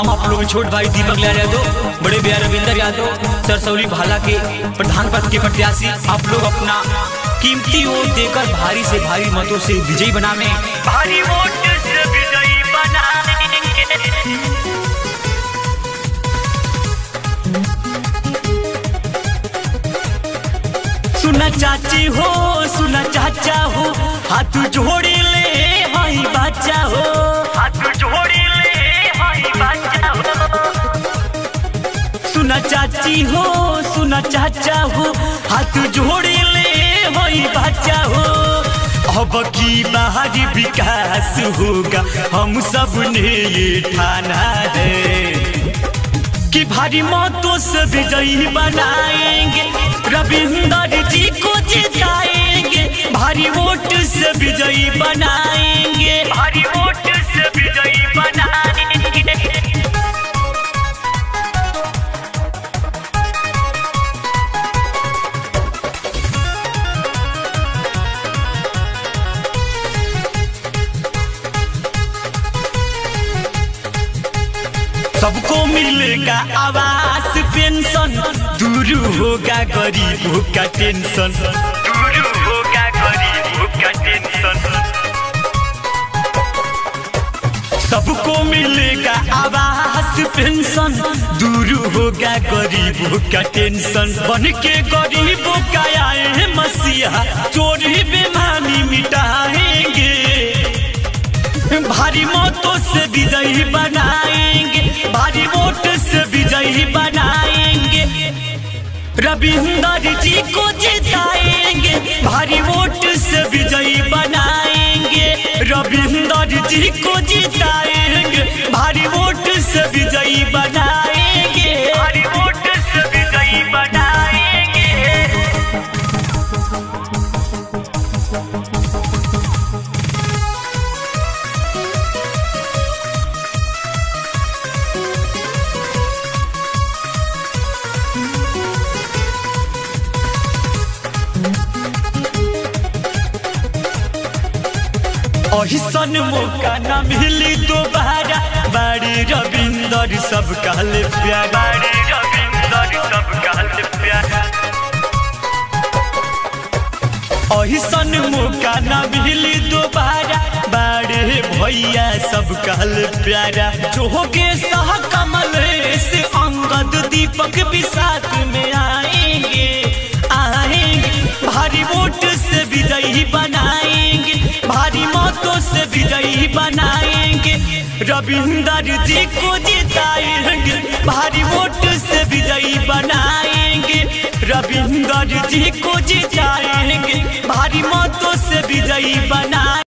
हम आप लोग छोट भाई दीपक लाल यादव, बड़े भैया रविंदर यादव, सरसौली भाला के प्रधान पद के प्रत्याशी आप लोग अपना कीमती वोट देकर भारी से भारी मतों से विजयी बनावे, भारी वोट से विजयी बनाएंगे। सुना चाची हो, सुना चाचा हो, हाथ जोड़े ले हाई बाचा हो, हाथ जोड़े ले हाई बाचा हो। सुना चाची हो, सुना चाचा हो, हाथ जोड़े ले हाई बाचा हो। अब की बाहरी विकास होगा हम सब ने ये ठाना है कि भारी मतों से विजयी बनाएंगे, रविंदर जी को जिताएंगे, भारी वोट से विजयी बनाएंगे, भारी वोट से विजयी बनाएंगे। सबको मिलेगा आवास पेंशन, दूर होगा गरीबों का टेंशन, दूर होगा गरीबों का टेंशन। सबको मिलेगा आवास पेंशन, दूर होगा गरीबों का टेंशन। बन के गरीबों का आए हैं मसीहा, चोरी बेईमानी मिटाएंगे, भारी मतों से विजयी बनाएंगे, भारी वोट से विजयी बनाएंगे, रविंदर जी को जिताएंगे, भारी वोट से विजयी बनाएंगे, रविंदर जी को जिताएंगे, भारी वोट से विजयी बनाएंगे, भारी वोट से विजयी बनाएंगे। अहिसन मौका न मिली दोबारा, बड़े रविंदर सब कहले प्यारा, बड़े रविंदर सब कहले प्यारा। अहिसन मौका न मिली दोबारा, बड़े भैया सब कहले प्यारा। जो होगे सह कमल से अंगद दीपक भी साथ में आएंगे, आएंगे, भारी वोट से विजयी बनाएंगे, भारी मतों से विजयी बनाएंगे, रविंदर जी को जिताएंगे, भारी वोट से विजयी बनाएंगे, रविंदर जी को जिताएंगे, भारी मतों से विजयी बनाएंगे।